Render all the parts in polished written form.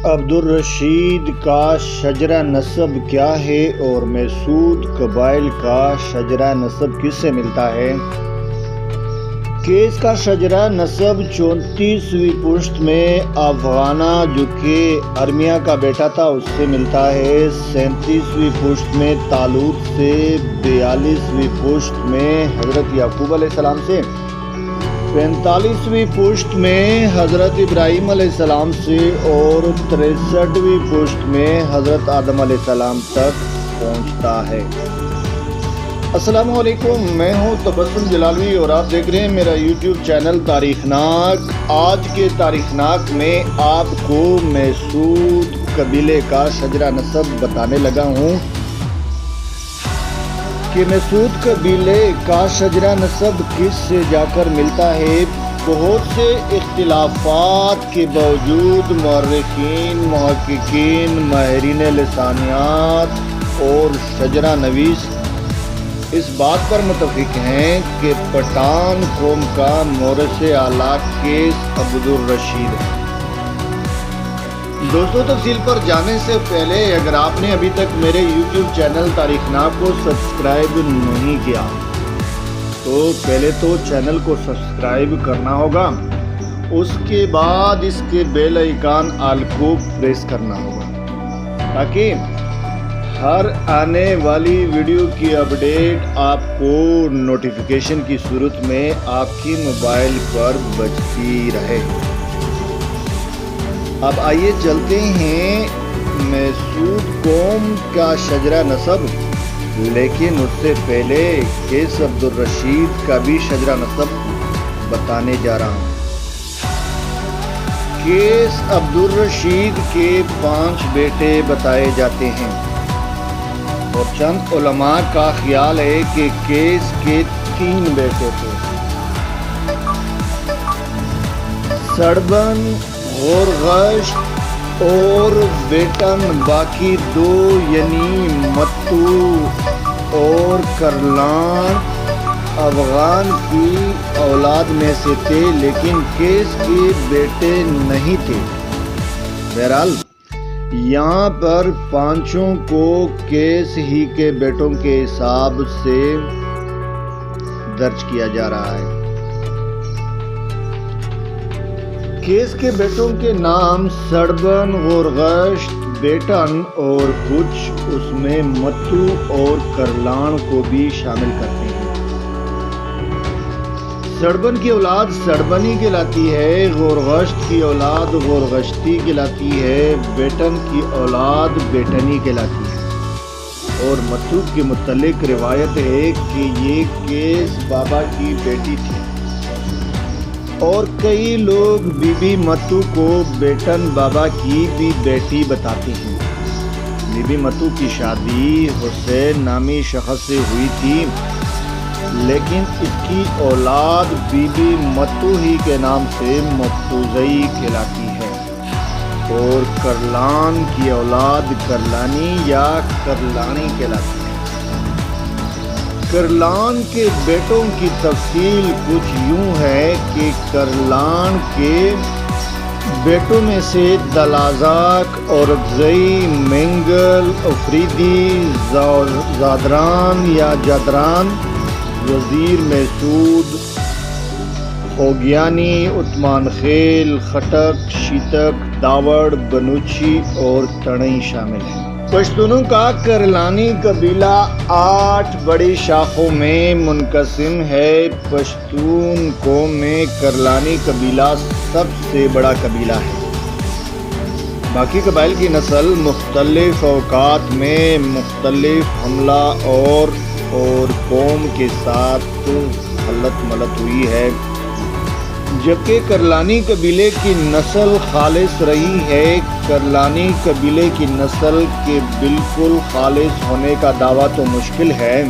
عبدالرشید کا شجرہ نسب کیا ہے اور مسعود قبائل کا شجرہ نسب کس سے ملتا ہے؟ کیس کا شجرہ نسب 34ویں پشت میں افغانہ جو کہ ارمیہ کا بیٹا تھا اس سے ملتا ہے، 37ویں پشت میں طالوت سے، 42ویں پشت میں حضرت یعقوب علیہ السلام سے، 45ویں پشت میں حضرت ابراہیم علیہ السلام سے اور 63ویں پشت میں حضرت آدم علیہ السلام تک پہنچتا ہے۔ السلام علیکم، میں ہوں تبسم جلالی اور آپ دیکھ رہے ہیں میرا یوٹیوب چینل تاریخ ناک۔ آج کے تاریخ ناک میں آپ کو مسعود قبیلے کا شجرہ نسب بتانے لگا ہوں کہ مسعود قبیلے کا شجرہ نسب کس سے جا کر ملتا ہے۔ بہت سے اختلافات کے باوجود مورخین، محققین، ماہرین لسانیات اور شجرہ نویس اس بات پر متفق ہیں کہ پٹھان قوم کا مورث اعلیٰ کیس عبدالرشید ہے۔ دوستو، تفصیل پر جانے سے پہلے اگر آپ نے ابھی تک میرے یوٹیوب چینل تاریخ ناک کو سبسکرائب نہیں کیا تو پہلے تو چینل کو سبسکرائب کرنا ہوگا، اس کے بعد اس کے بیل آئیکن آل کو پریس کرنا ہوگا تاکہ ہر آنے والی ویڈیو کی اپڈیٹ آپ کو نوٹیفیکیشن کی صورت میں آپ کی موبائل پر بجتی رہے۔ اب آئیے چلتے ہیں مسعود قوم کا شجرہ نسب، لیکن اس سے پہلے کیس عبدالرشید کا بھی شجرہ نسب بتانے جا رہا ہوں۔ کیس عبدالرشید کے 5 بیٹے بتائے جاتے ہیں اور چند علماء کا خیال ہے کہ کیس کے 3 بیٹے تھے، سڑبن، غورغشت اور بیٹن۔ باقی 2 یعنی متو اور کرلان افغان کی اولاد میں سے تھے، لیکن کیس کے بیٹے نہیں تھے۔ بہرحال یہاں پر 5 کو کیس ہی کے بیٹوں کے حساب سے درج کیا جا رہا ہے۔ کیس کے بیٹوں کے نام سڑبن، غورغشت، بیٹن اور کچھ اس میں متو اور کرلان کو بھی شامل کرتے ہیں۔ سڑبن کی اولاد سڑبنی کہلاتی ہے، غورغشت کی اولاد غورغشتی کہلاتی ہے، بیٹن کی اولاد بیٹنی کہلاتی ہے۔ اور متو کے متعلق روایت ہے کہ یہ کیس بابا کی بیٹی تھی، اور کئی لوگ بی بی متو کو بیٹن بابا کی بھی بیٹی بتاتے ہیں۔ بی بی متو کی شادی حسین نامی شخص سے ہوئی تھی، لیکن اس کی اولاد بی بی متو ہی کے نام سے متوزئی کہلاتی ہے، اور کرلان کی اولاد کرلانی یا کرلانی کہلاتی ہے۔ کرلان کے بیٹوں کی تفصیل کچھ یوں ہے کہ کرلان کے بیٹوں میں سے دلازاک، اورکزئی، منگل، افریدی، زادران یا جادران، وزیر مسعود، خوگیانی، عثمان خیل، خٹک، شیتک، داوڑ، بنوچی اور تڑئی شامل ہیں۔ پشتونوں کا کرلانی قبیلہ 8 بڑی شاخوں میں منقسم ہے۔ پشتون قوم میں کرلانی قبیلہ سب سے بڑا قبیلہ ہے۔ باقی قبائل کی نسل مختلف اوقات میں مختلف حملہ اور قوم کے ساتھ خلط ملط ہوئی ہے، جبکہ کرلانی قبیلے کی نسل خالص رہی ہے۔ کرلانی قبیلے کی نسل کے بالکل خالص ہونے کا دعویٰ تو مشکل ہے،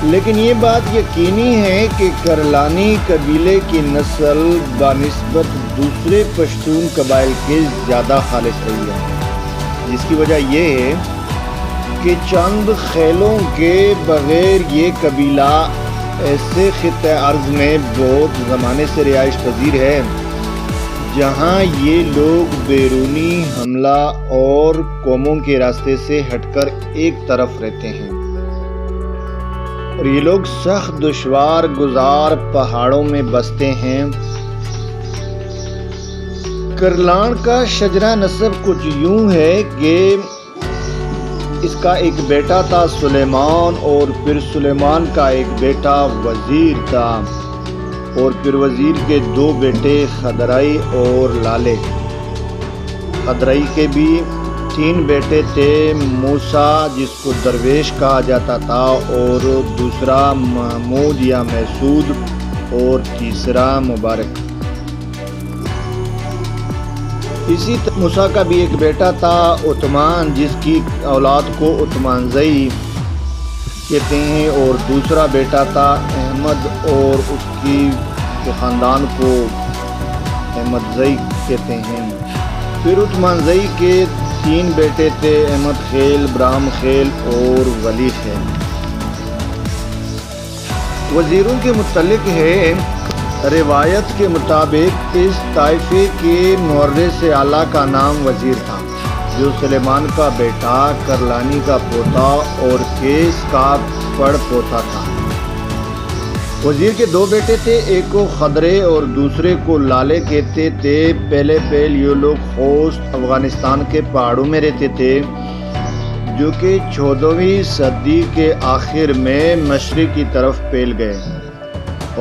لیکن یہ بات یقینی ہے کہ کرلانی قبیلے کی نسل بنسبت دوسرے پشتون قبائل کے زیادہ خالص رہی ہے، جس کی وجہ یہ ہے کہ چند خیلوں کے بغیر یہ قبیلہ ایسے خطہ ارض میں بہت زمانے سے رہائش پذیر ہے جہاں یہ لوگ بیرونی حملہ اور قوموں کے راستے سے ہٹ کر ایک طرف رہتے ہیں، اور یہ لوگ سخت دشوار گزار پہاڑوں میں بستے ہیں۔ کرلان کا شجرہ نسب کچھ یوں ہے کہ اس کا ایک بیٹا تھا سلیمان، اور پھر سلیمان کا ایک بیٹا وزیر تھا، اور پھر وزیر کے 2 بیٹے خدرائی اور لالے۔ خدرائی کے بھی 3 بیٹے تھے، موسیٰ جس کو درویش کہا جاتا تھا، اور دوسرا محمود یا محسود، اور تیسرا مبارک۔ اسی طرح موسیٰ کا بھی ایک بیٹا تھا عثمان، جس کی اولاد کو عثمان زئی کہتے ہیں، اور دوسرا بیٹا تھا احمد، اور اس کی خاندان کو احمد زئی کہتے ہیں۔ پھر عثمان زئی کے 3 بیٹے تھے، احمد خیل، ابراہیم خیل اور ولی خیل۔ وزیروں کے متعلق ہے، روایت کے مطابق اس طائفے کے مورث اعلیٰ کا نام وزیر تھا، جو سلیمان کا بیٹا، کرلانی کا پوتا اور قیس کا پڑ پوتا تھا۔ وزیر کے 2 بیٹے تھے، ایک کو خدرے اور دوسرے کو لالے کہتے تھے۔ پہلے یہ لوگ خوست افغانستان کے پہاڑوں میں رہتے تھے، جو کہ 14ویں صدی کے آخر میں مشرق کی طرف پھیل گئے،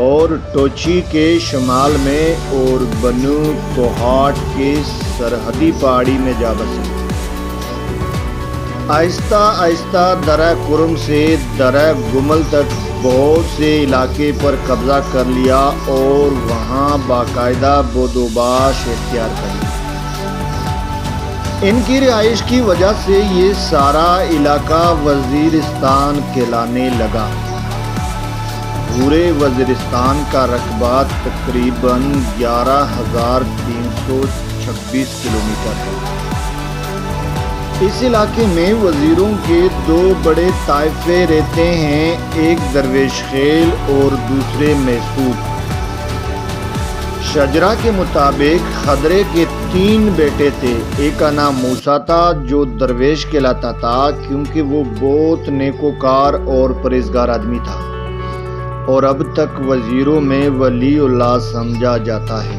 اور ٹوچی کے شمال میں اور بنو کوہاٹ کے سرحدی پہاڑی میں جا بسے۔ آہستہ آہستہ درہ کرم سے درہ گمل تک بہت سے علاقے پر قبضہ کر لیا، اور وہاں باقاعدہ بندوبست اختیار کر لی۔ ان کی رہائش کی وجہ سے یہ سارا علاقہ وزیرستان کہلانے لگا۔ پورے وزیرستان کا رقبہ تقریباً 11,326 کلومیٹر ہے۔ اس علاقے میں وزیروں کے 2 بڑے طائفے رہتے ہیں، ایک درویش خیل اور دوسرے محسود۔ شجرہ کے مطابق خدرے کے 3 بیٹے تھے، ایک کا نام موسیٰ تھا جو درویش کہلاتا تھا کیونکہ وہ بہت نیکوکار اور پرہیزگار آدمی تھا، اور اب تک وزیروں میں ولی اللہ سمجھا جاتا ہے۔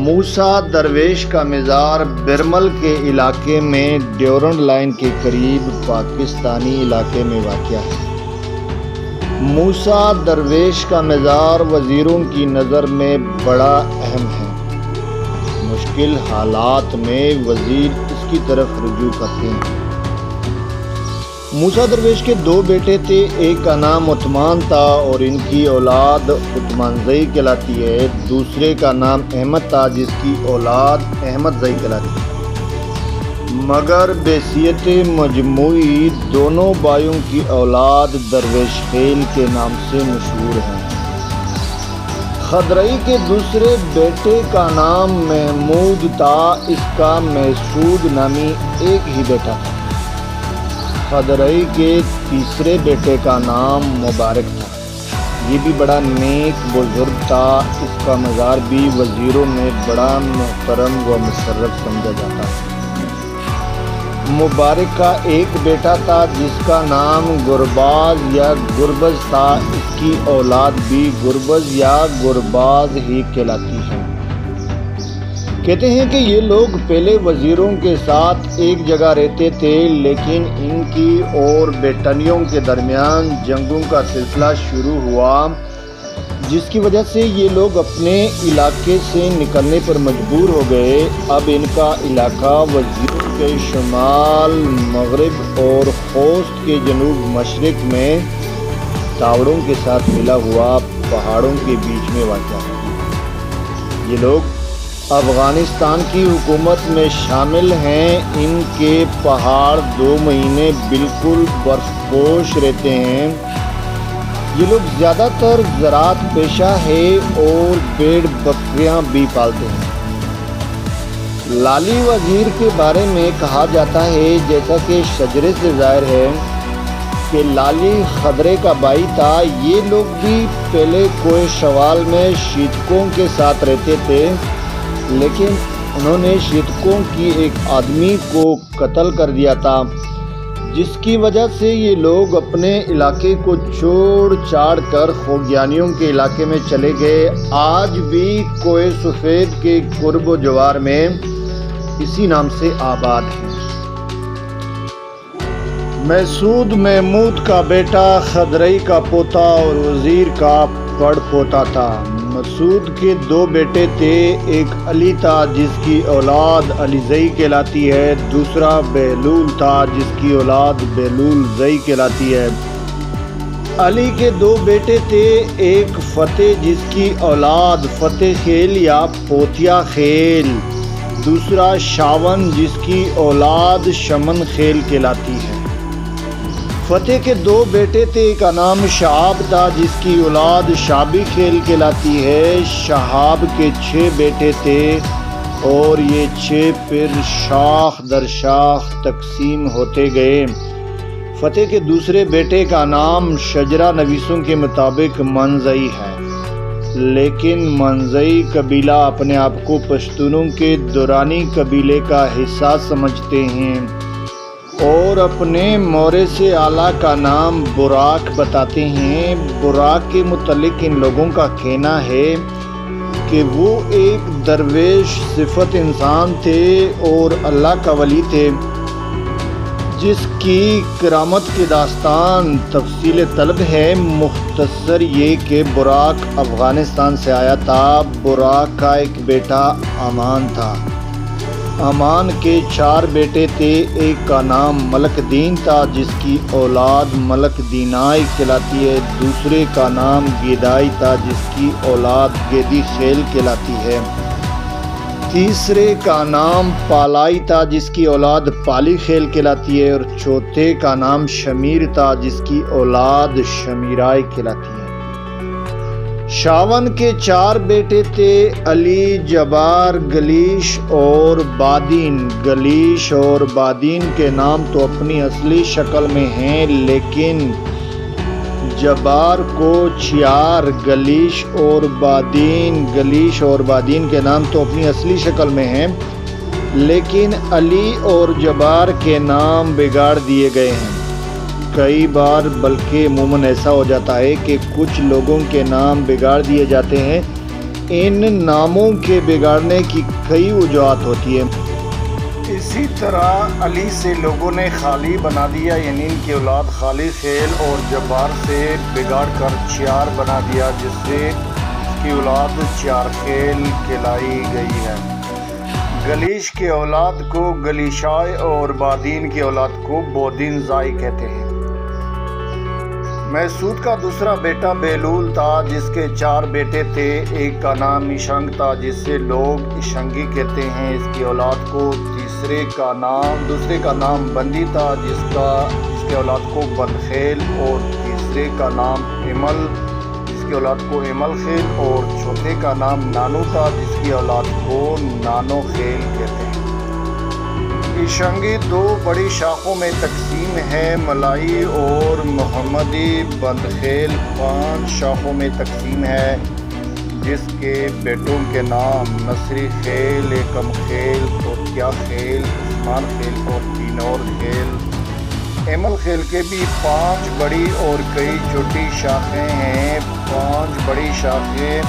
موسیٰ درویش کا مزار برمل کے علاقے میں ڈیورنڈ لائن کے قریب پاکستانی علاقے میں واقع ہے۔ موسیٰ درویش کا مزار وزیروں کی نظر میں بڑا اہم ہے۔ مشکل حالات میں وزیر اس کی طرف رجوع کرتے ہیں۔ موسیٰ درویش کے 2 بیٹے تھے، ایک کا نام عثمان تھا اور ان کی اولاد عثمان زئی کہلاتی ہے، دوسرے کا نام احمد تھا جس کی اولاد احمد زئی کہلاتی ہے، مگر بحیثیت مجموعی دونوں بھائیوں کی اولاد درویش خیل کے نام سے مشہور ہیں۔ خدرائی کے دوسرے بیٹے کا نام محمود تھا، اس کا محسود نامی ایک ہی بیٹا تھا۔ خدرائی کے تیسرے بیٹے کا نام مبارک تھا، یہ بھی بڑا نیک بزرگ تھا، اس کا مزار بھی وزیروں میں بڑا محترم و مشرف سمجھا جاتا ہے۔ مبارک کا ایک بیٹا تھا جس کا نام گرباز یا گربز تھا، اس کی اولاد بھی گربز یا گرباز ہی کہلاتی ہے۔ کہتے ہیں کہ یہ لوگ پہلے وزیروں کے ساتھ ایک جگہ رہتے تھے، لیکن ان کی اور بیٹنیوں کے درمیان جنگوں کا سلسلہ شروع ہوا، جس کی وجہ سے یہ لوگ اپنے علاقے سے نکلنے پر مجبور ہو گئے۔ اب ان کا علاقہ وزیروں کے شمال مغرب اور خوست کے جنوب مشرق میں ٹاوروں کے ساتھ ملا ہوا پہاڑوں کے بیچ میں واقع ہے۔ یہ لوگ افغانستان کی حکومت میں شامل ہیں۔ ان کے پہاڑ 2 مہینے بالکل برف پوش رہتے ہیں۔ یہ لوگ زیادہ تر زراعت پیشہ ہے اور بھیڑ بکریاں بھی پالتے ہیں۔ لالی وزیر کے بارے میں کہا جاتا ہے، جیسا کہ شجرے سے ظاہر ہے کہ لالی خدرے کا بھائی تھا۔ یہ لوگ بھی پہلے کوہ شوال میں شیتکوں کے ساتھ رہتے تھے، لیکن انہوں نے شیتکوں کی ایک آدمی کو قتل کر دیا تھا، جس کی وجہ سے یہ لوگ اپنے علاقے کو چھوڑ چھاڑ کر خوگیانیوں کے علاقے میں چلے گئے۔ آج بھی کوہ سفید کے قرب و جوار میں اسی نام سے آباد ہیں۔ مسعود محمود کا بیٹا خدرئی کا پوتا اور وزیر کا پڑ پوتا تھا۔ مسعود کے دو بیٹے تھے، ایک علی تھا جس کی اولاد علی زئی کہلاتی ہے، دوسرا بہلول تھا جس کی اولاد بہلول زئی کہلاتی ہے۔ علی کے دو بیٹے تھے، ایک فتح جس کی اولاد فتح خیل یا پوتیا خیل، دوسرا شاون جس کی اولاد شمن خیل کہلاتی ہے۔ فتح کے دو بیٹے تھے، ایک کا نام شہاب تھا جس کی اولاد شابی خیل کہلاتی ہے۔ شہاب کے 6 بیٹے تھے اور یہ 6 پھر شاخ در شاخ تقسیم ہوتے گئے۔ فتح کے دوسرے بیٹے کا نام شجرہ نویسوں کے مطابق منزئی ہے، لیکن منزئی قبیلہ اپنے آپ کو پشتونوں کے دورانی قبیلے کا حصہ سمجھتے ہیں اور اپنے مورے سے اعلیٰ کا نام براک بتاتے ہیں۔ براک کے متعلق ان لوگوں کا کہنا ہے کہ وہ ایک درویش صفت انسان تھے اور اللہ کا ولی تھے، جس کی کرامت کی داستان تفصیل طلب ہے۔ مختصر یہ کہ براک افغانستان سے آیا تھا۔ براک کا ایک بیٹا امان تھا۔ امان کے 4 بیٹے تھے، ایک کا نام ملک دین تھا جس کی اولاد ملک دینائی کہلاتی ہے، دوسرے کا نام گیدائی تھا جس کی اولاد گیدی خیل کہلاتی ہے، تیسرے کا نام پالائی تھا جس کی اولاد پالی خیل کہلاتی ہے، اور چوتھے کا نام شمیر تھا جس کی اولاد شمیرائی کہلاتی ہے۔ شاون کے 4 بیٹے تھے، علی، جبار، گلیش اور بادین۔ گلیش اور بادین کے نام تو اپنی اصلی شکل میں ہیں، لیکن جبار کو چھیار، گلیش اور بادین کے نام تو اپنی اصلی شکل میں ہیں، لیکن علی اور جبار کے نام بگاڑ دیے گئے ہیں۔ کئی بار بلکہ عموماً ایسا ہو جاتا ہے کہ کچھ لوگوں کے نام بگاڑ دیے جاتے ہیں۔ ان ناموں کے بگاڑنے کی کئی وجوہات ہوتی ہیں۔ اسی طرح علی سے لوگوں نے خالی بنا دیا، یعنی ان کی اولاد خالی خیل، اور جبار سے بگاڑ کر چھیار بنا دیا جس سے اس کی اولاد چھیار خیل کہلائی گئی ہے۔ گلیش کے اولاد کو گلیشائے اور بادین کی اولاد کو بودین زائی کہتے ہیں۔ مسعود کا دوسرا بیٹا بہلول تھا جس کے 4 بیٹے تھے، ایک کا نام ایشنگ تھا جس سے لوگ ایشنگی کہتے ہیں، اس کی اولاد کو دوسرے کا نام بندی تھا جس کی اولاد کو بند خیل، اور تیسرے کا نام ایمل جس کی اولاد کو ایمل خیل، اور چوتھے کا نام نانو تھا جس کی اولاد کو نانو خیل کہتے ہیں۔ ایشنگی 2 بڑی شاخوں میں تقسیم ہے، ملائی اور محمدی۔ بند خیل 5 شاخوں میں تقسیم ہے، جس کے بیٹوں کے نام نصری خیل، ایکم خیل، توتیا خیل، عثمان خیل اور تینور خیل۔ ایمل خیل کے بھی 5 بڑی اور کئی چھوٹی شاخیں ہیں۔ 5 بڑی شاخیں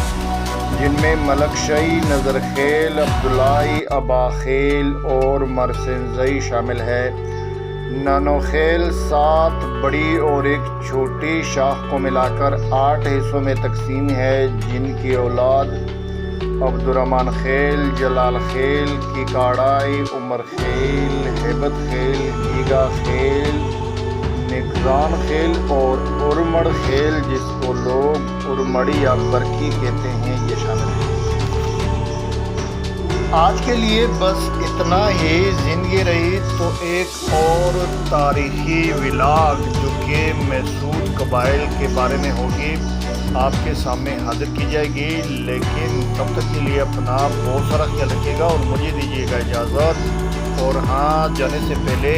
جن میں ملک شاہی، نظر خیل، عبداللہی، ابا خیل اور مرسنزئی شامل ہے۔ نانو خیل 7 بڑی اور ایک چھوٹی شاخ کو ملا کر 8 حصوں میں تقسیم ہے، جن کی اولاد عبدالرحمن خیل، جلال خیل، کیکاڑائی، عمر خیل، ہیبت خیل، گیگا خیل، نگزان خیل اور ارمڑ خیل جس کو لوگ ارمڑی یا برکی کہتے ہیں، یہ شامل ہے۔ آج کے لیے بس اتنا ہی۔ زندگی رہی تو ایک اور تاریخی ولاگ جو کہ مسعود قبائل کے بارے میں ہوگی آپ کے سامنے حاضر کی جائے گی، لیکن تب تک کے لیے اپنا بہت سارا خیال رکھیے گا اور مجھے دیجیے گا اجازت۔ اور ہاں، جانے سے پہلے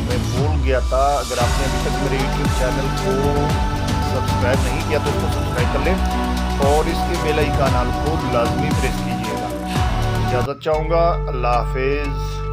میں بھول گیا تھا، اگر آپ نے ابھی تک میرے یوٹیوب چینل کو سبسکرائب نہیں کیا تو اس کو سبسکرائب کر لیں اور اس کے بیل آئیکن کو لازمی پریس کیجیے گا۔ اجازت چاہوں گا. اللہ حافظ.